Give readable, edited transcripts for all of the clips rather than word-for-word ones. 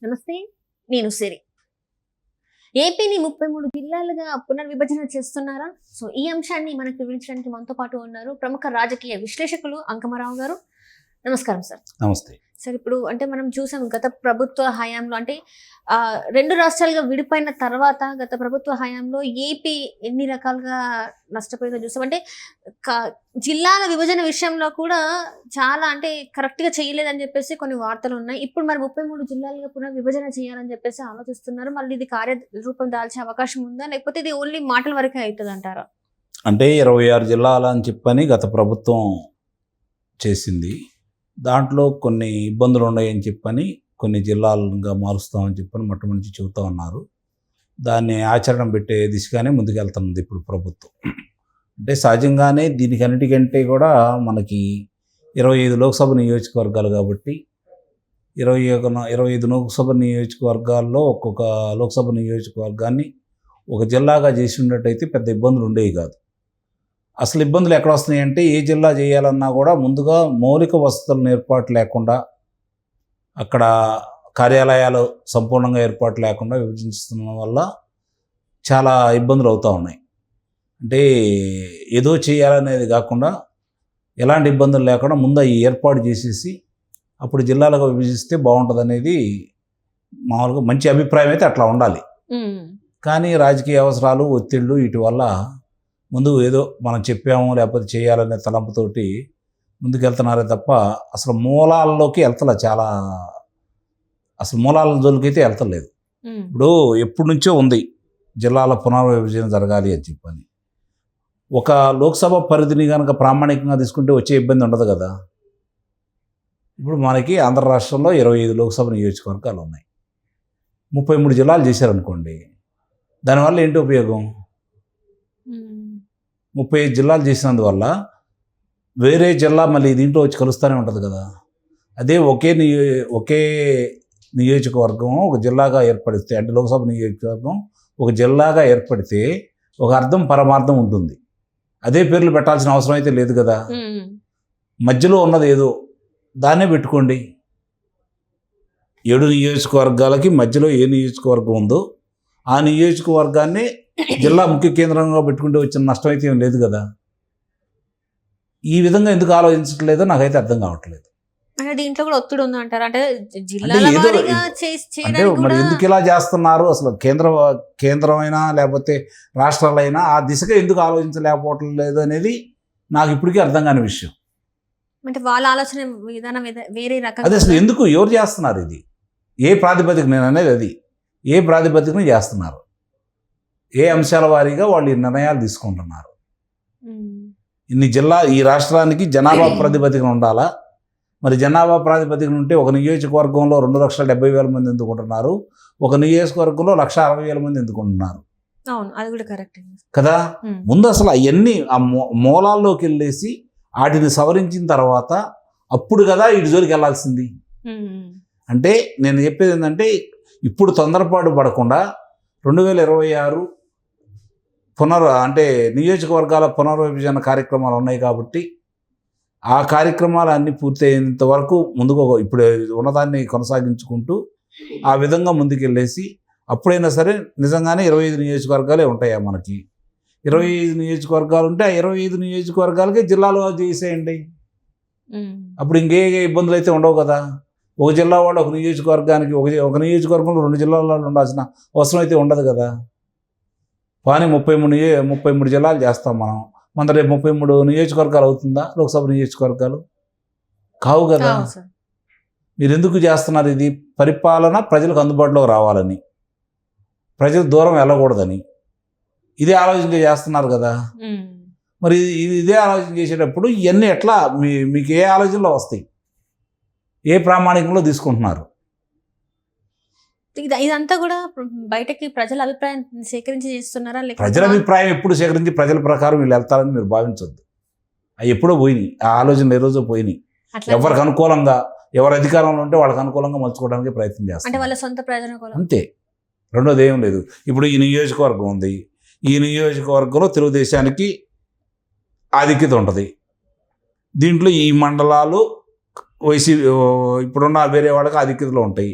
నమస్తే, నేను సిరి. ఏపీని 33 జిల్లాలుగా పునర్విభజన చేస్తున్నారా? సో ఈ అంశాన్ని మనకు వివరించడానికి మనతో పాటు ఉన్నారు ప్రముఖ రాజకీయ విశ్లేషకులు అంకమరావు గారు. నమస్కారం సార్. నమస్తే సార్, ఇప్పుడు అంటే మనం చూసాం గత ప్రభుత్వ హయాంలో అంటే రెండు రాష్ట్రాలుగా విడిపోయిన తర్వాత గత ప్రభుత్వ హయాంలో ఏపీ ఎన్ని రకాలుగా నష్టపోయిందో చూసాం. అంటే జిల్లాల విభజన విషయంలో కూడా చాలా అంటే కరెక్ట్గా చేయలేదని చెప్పేసి కొన్ని వార్తలు ఉన్నాయి. ఇప్పుడు మరి 33 జిల్లాలుగా పునర్విభజన చేయాలని చెప్పేసి ఆలోచిస్తున్నారు. మళ్ళీ ఇది కార్యరూపం దాల్చే అవకాశం ఉందా, లేకపోతే ఇది ఓన్లీ మాటల వరకే అవుతుంది అంటారా? అంటే 26 జిల్లాలు అని చెప్పని గత ప్రభుత్వం చేసింది. దాంట్లో కొన్ని ఇబ్బందులు ఉన్నాయని చెప్పని కొన్ని జిల్లాలుగా మారుస్తామని చెప్పని మొట్టమొదటి చెబుతూ ఉన్నారు. దాన్ని ఆచరణ పెట్టే దిశగానే ముందుకెళ్తున్నది ఇప్పుడు ప్రభుత్వం. అంటే సహజంగానే దీనికి అన్నిటికంటే కూడా మనకి 25 లోక్సభ నియోజకవర్గాలు కాబట్టి 25 లోక్సభ నియోజకవర్గాల్లో ఒక్కొక్క లోక్సభ నియోజకవర్గాన్ని ఒక జిల్లాగా చేసి ఉన్నట్టయితే పెద్ద ఇబ్బందులు ఉండేవి కాదు. అసలు ఇబ్బందులు ఎక్కడ వస్తున్నాయంటే ఏ జిల్లా చేయాలన్నా కూడా ముందుగా మౌలిక వసతులను ఏర్పాటు లేకుండా, అక్కడ కార్యాలయాలు సంపూర్ణంగా ఏర్పాటు లేకుండా విభజిస్తున్న వల్ల చాలా ఇబ్బందులు అవుతూ ఉన్నాయి. అంటే ఏదో చేయాలనేది కాకుండా ఎలాంటి ఇబ్బందులు లేకుండా ముందు ఈ ఏర్పాటు చేసేసి అప్పుడు జిల్లాలుగా విభజిస్తే బాగుంటుంది అనేది మామూలుగా మంచి అభిప్రాయం అయితే అట్లా ఉండాలి. కానీ రాజకీయ అవసరాలు, ఒత్తిళ్ళు వీటి వల్ల ముందు ఏదో మనం చెప్పాము లేకపోతే చేయాలనే తలంపుతోటి ముందుకెళ్తున్నారే తప్ప అసలు మూలాల్లోకి అసలు మూలాల జోలికైతే వెళ్తలేదు. ఇప్పుడు ఎప్పటి నుంచో ఉంది జిల్లాల పునర్విభజన జరగాలి అని చెప్పని. ఒక లోక్సభ పరిధిని కనుక ప్రామాణికంగా తీసుకుంటే వచ్చే ఇబ్బంది ఉండదు కదా. ఇప్పుడు మనకి ఆంధ్ర రాష్ట్రంలో 25 లోక్సభ నియోజకవర్గాలు ఉన్నాయి. 33 జిల్లాలు చేశారనుకోండి, దానివల్ల ఏంటి ఉపయోగం? 35 జిల్లాలు చేసినందువల్ల వేరే జిల్లా మళ్ళీ దీంట్లో వచ్చి కలుస్తూనే ఉంటుంది కదా. అదే ఒకే నియోజకవర్గం ఒక జిల్లాగా ఏర్పడితే, అంటే లోక్సభ నియోజకవర్గం ఒక జిల్లాగా ఏర్పడితే ఒక అర్థం పరమార్థం ఉంటుంది. అదే పేర్లు పెట్టాల్సిన అవసరం అయితే లేదు కదా. మధ్యలో ఉన్నది ఏదో దాన్నే పెట్టుకోండి. 7 నియోజకవర్గాలకి మధ్యలో ఏ నియోజకవర్గం ఉందో ఆ నియోజకవర్గాన్ని జిల్లా ముఖ్య కేంద్రంగా పెట్టుకుంటే వచ్చిన నష్టం అయితే ఏం లేదు కదా. ఈ విధంగా ఎందుకు ఆలోచించట్లేదో నాకైతే అర్థం కావట్లేదు. దీంట్లో కూడా ఒత్తిడి ఉంది అంటారు. అంటే మరి ఎందుకు ఇలా చేస్తున్నారు? అసలు కేంద్రమైనా లేకపోతే రాష్ట్రాలైనా ఆ దిశగా ఎందుకు ఆలోచించలేకపోవటం లేదు అనేది నాకు ఇప్పటికీ అర్థం కాని విషయం. అంటే వాళ్ళ ఆలోచన విధానం వేరే రకం. అది అసలు ఎందుకు, ఎవరు చేస్తున్నారు ఇది? ఏ ప్రాతిపదిక, నేను అనేది అది, ఏ ప్రాతిపదికన చేస్తున్నారు? ఏ అంశాల వారీగా వాళ్ళు ఈ నిర్ణయాలు తీసుకుంటున్నారు? ఈ రాష్ట్రానికి జనాభా ప్రాతిపదికన ఉండాలా? మరి జనాభా ప్రాతిపదికన ఉంటే ఒక నియోజకవర్గంలో 2,70,000 మంది ఎందుకుంటున్నారు, ఒక నియోజకవర్గంలో 1,60,000 మంది ఎందుకుంటున్నారు? అవును, అది కూడా కరెక్ట్ కదా. ముందు అసలు అవన్నీ ఆ మూలాల్లోకి వెళ్ళేసి వాటిని సవరించిన తర్వాత అప్పుడు కదా ఇటు జోలికి వెళ్ళాల్సింది. అంటే నేను చెప్పేది ఏంటంటే, ఇప్పుడు తొందరపాటు పడకుండా 2026 అంటే నియోజకవర్గాల పునర్విభజన కార్యక్రమాలు ఉన్నాయి కాబట్టి ఆ కార్యక్రమాలు అన్నీ పూర్తయ్యేంత వరకు ముందుకు ఇప్పుడు ఉన్నదాన్ని కొనసాగించుకుంటూ ఆ విధంగా ముందుకెళ్ళేసి అప్పుడైనా సరే నిజంగానే 25 నియోజకవర్గాలే ఉంటాయా మనకి? 25 నియోజకవర్గాలు ఉంటే ఆ 25 నియోజకవర్గాలకే జిల్లాలో చేసేయండి. అప్పుడు ఇంకే ఇబ్బందులు అయితే ఉండవు కదా. ఒక జిల్లా వాళ్ళు ఒక నియోజకవర్గానికి ఒక నియోజకవర్గంలో 2 జిల్లాల్లో ఉండాల్సిన అవసరం అయితే ఉండదు కదా. కానీ 33 జిల్లాలు చేస్తాం మనం. మన రేపు 33 నియోజకవర్గాలు అవుతుందా? లోక్సభ నియోజకవర్గాలు కావు కదా. మీరు ఎందుకు చేస్తున్నారు ఇది? పరిపాలన ప్రజలకు అందుబాటులోకి రావాలని, ప్రజలు దూరం వెళ్ళకూడదని ఇదే ఆలోచన చేస్తున్నారు కదా. మరి ఇదే ఆలోచన చేసేటప్పుడు ఇవన్నీ ఎట్లా మీకు ఏ ఆలోచనలో వస్తాయి? ఏ ప్రామాణికంలో తీసుకుంటున్నారు? ఇదంతా కూడా బయటకి ప్రజల అభిప్రాయం సేకరించి చేస్తున్నారా? ప్రజల అభిప్రాయం ఎప్పుడు సేకరించి ప్రజల ప్రకారం వీళ్ళు వెళ్తారని మీరు భావించొద్దు. అవి ఎప్పుడో పోయినాయి, ఆ ఆలోచన ఏ రోజో పోయినాయి. ఎవరికి అనుకూలంగా, ఎవరు అధికారంలో ఉంటే వాళ్ళకి అనుకూలంగా మలుచుకోవడానికి ప్రయత్నం చేస్తారు. అంటే వాళ్ళ సొంత ప్రయోజనం అంతే, రెండోది ఏం లేదు. ఇప్పుడు ఈ నియోజకవర్గం ఉంది, ఈ నియోజకవర్గంలో తెలుగుదేశానికి ఆధిక్యత ఉంటుంది. దీంట్లో ఈ మండలాలు వైసీపీ ఇప్పుడున్న వేరే వాళ్ళకి ఆధిక్యతలో ఉంటాయి.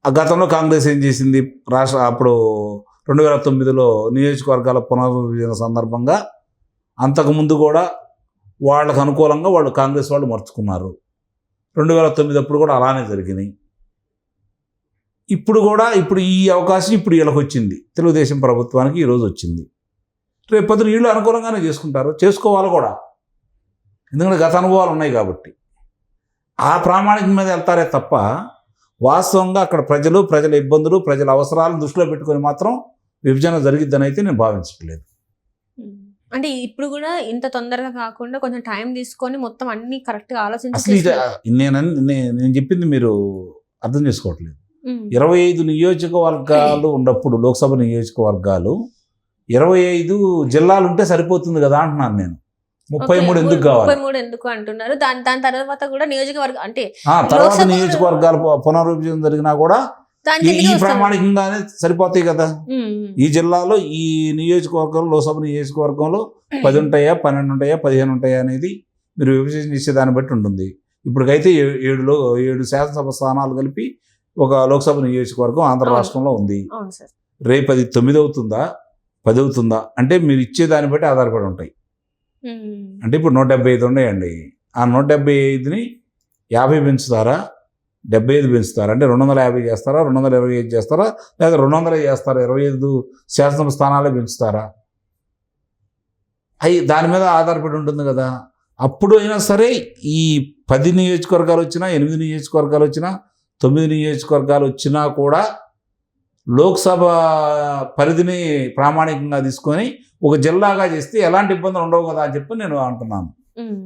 ఆ గతంలో కాంగ్రెస్ ఏం చేసింది, అప్పుడు 2009లో నియోజకవర్గాల పునర్విభజన సందర్భంగా అంతకుముందు కూడా వాళ్ళకు అనుకూలంగా వాళ్ళు కాంగ్రెస్ వాళ్ళు మర్చుకున్నారు. 2009 అప్పుడు కూడా అలానే జరిగినాయి. ఇప్పుడు కూడా ఈ అవకాశం ఇప్పుడు వీళ్ళకి వచ్చింది, తెలుగుదేశం ప్రభుత్వానికి ఈరోజు వచ్చింది. రేపు పొద్దున వీళ్ళు అనుకూలంగానే చేసుకుంటారు, చేసుకోవాలి కూడా, ఎందుకంటే గత అనుభవాలు ఉన్నాయి కాబట్టి. ఆ ప్రామాణికం మీద వెళ్తారే తప్ప వాస్తవంగా అక్కడ ప్రజల ఇబ్బందులు, ప్రజల అవసరాలను దృష్టిలో పెట్టుకొని మాత్రం విభజన జరిగిద్దని అయితే నేను భావించట్లేదు. అంటే ఇప్పుడు కూడా ఇంత తొందరగా కాకుండా కొంచెం టైం తీసుకొని మొత్తం అన్ని కరెక్ట్గా అసలు ఆలోచించి నేను చెప్పింది మీరు అర్థం చేసుకోవట్లేదు. 25 నియోజకవర్గాలు ఉన్నప్పుడు, లోక్సభ నియోజకవర్గాలు 25 జిల్లాలు ఉంటే సరిపోతుంది కదా అంటున్నాను నేను. 33 ఎందుకు కావాలి? 33 ఎందుకు అంటున్నారు? దాని తర్వాత కూడా నియోజకవర్గం అంటే తర్వాత నియోజకవర్గాల పునర్విభజన జరిగినా కూడా ఈ ప్రామాణికంగానే సరిపోతాయి కదా. ఈ జిల్లాలో ఈ నియోజకవర్గంలో, లోక్సభ నియోజకవర్గంలో 10 ఉంటాయా, 12 ఉంటాయా, 15 ఉంటాయా అనేది మీరు విభజన చేసే దాన్ని బట్టి ఉంటుంది. ఇప్పటికైతే 7 శాసనసభ స్థానాలు కలిపి ఒక లోక్సభ నియోజకవర్గం ఆంధ్ర రాష్ట్రంలో ఉంది. రేపు అది 9 అవుతుందా, 10 అవుతుందా అంటే మీరు ఇచ్చే దాన్ని బట్టి ఆధారపడి ఉంటాయి. అంటే ఇప్పుడు 175 ఉన్నాయండి. ఆ 175ని 50 పెంచుతారా, 75 పెంచుతారా, అంటే 250 చేస్తారా, 225 చేస్తారా, లేదా 200 చేస్తారా, 25 శాసనసభ స్థానాలే పెంచుతారా, దాని మీద ఆధారపడి ఉంటుంది కదా. అప్పుడు అయినా సరే ఈ 10 నియోజకవర్గాలు వచ్చినా, 8 నియోజకవర్గాలు వచ్చినా, 9 నియోజకవర్గాలు వచ్చినా కూడా లోక్సభ పరిధిని ప్రామాణికంగా తీసుకొని ఒక జిల్లాగా చేస్తే ఎలాంటి ఇబ్బందులు ఉండవు కదా అని చెప్పి నేను అంటున్నాను.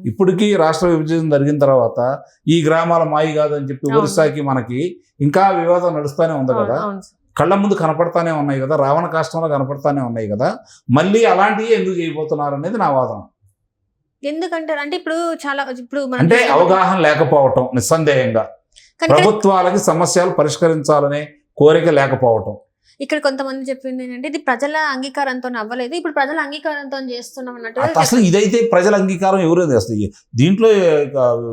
ఇప్పటికీ రాష్ట్ర విభజన జరిగిన తర్వాత ఈ గ్రామాల మాయి కాదని చెప్పి ఒరిస్సాకి మనకి ఇంకా వివాదం నడుస్తూనే ఉంది కదా, కళ్ళ ముందు కనపడతానే ఉన్నాయి కదా, రావణ కాష్టంలో కనపడతానే ఉన్నాయి కదా. మళ్ళీ అలాంటివి ఎందుకు చేయబోతున్నారు అనేది నా వాదన. ఎందుకంటారు అంటే ఇప్పుడు అంటే అవగాహన లేకపోవటం, నిస్సందేహంగా ప్రభుత్వాలకి సమస్యలు పరిష్కరించాలనే కోరిక లేకపోవటం. ఇక్కడ కొంతమంది చెప్పింది ఏంటంటే ఇది ప్రజల అంగీకారంతో అవ్వలేదు, ఇప్పుడు ప్రజల అంగీకారంతో చేస్తున్నాం అన్నట్టు. అసలు ఇదైతే ప్రజల అంగీకారం ఎవరు చేస్తుంది? దీంట్లో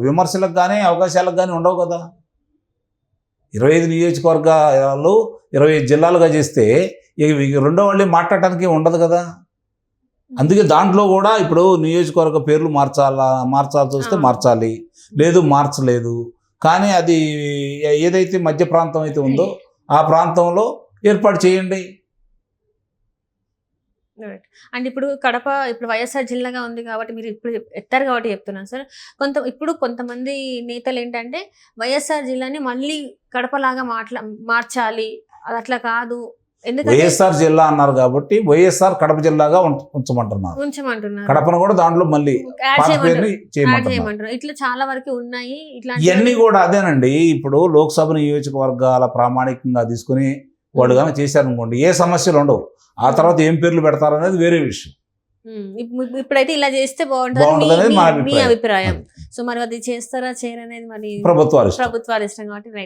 విమర్శలకు కానీ అవకాశాలకు కానీ ఉండవు కదా. 25 నియోజకవర్గాలు 25 జిల్లాలుగా చేస్తే రెండో వాళ్ళే మాట్లాడటానికి ఉండదు కదా. అందుకే దాంట్లో కూడా ఇప్పుడు నియోజకవర్గ పేర్లు మార్చాల్సి వస్తే మార్చాలి, లేదు మార్చలేదు. కానీ అది ఏదైతే మధ్య ప్రాంతం అయితే ఉందో ఆ ప్రాంతంలో ఏర్పాటు చేయండి. అండ్ ఇప్పుడు కడప ఇప్పుడు వైఎస్ఆర్ జిల్లాగా ఉంది కాబట్టి మీరు ఇప్పుడు ఎత్తారు కాబట్టి చెప్తున్నాను సార్. ఇప్పుడు కొంతమంది నేతలు ఏంటంటే వైఎస్ఆర్ జిల్లాని మళ్ళీ కడపలాగా మార్చాలి, అది అట్లా కాదు, వైఎస్ఆర్ జిల్లా అన్నారు కాబట్టి వైఎస్ఆర్ కడప జిల్లాగా ఉంచమంటున్నారు. కడపను కూడా దాంట్లో మళ్ళీ చేయమంటారు. ఇట్లా చాలా వరకు ఉన్నాయి. ఇవన్నీ కూడా అదేనండి. ఇప్పుడు లోక్సభ నియోజకవర్గాల ప్రామాణికంగా తీసుకుని వాళ్ళు కానీ చేశారనుకోండి, ఏ సమస్యలు ఉండవు. ఆ తర్వాత ఏం పేర్లు పెడతారనేది వేరే విషయం. ఇప్పుడైతే ఇలా చేస్తే బాగుంటుంది మీ అభిప్రాయం. సో మరి అది చేస్తారా చేయరనేది మరి ప్రభుత్వాలు ఇష్టం కాబట్టి రైట్.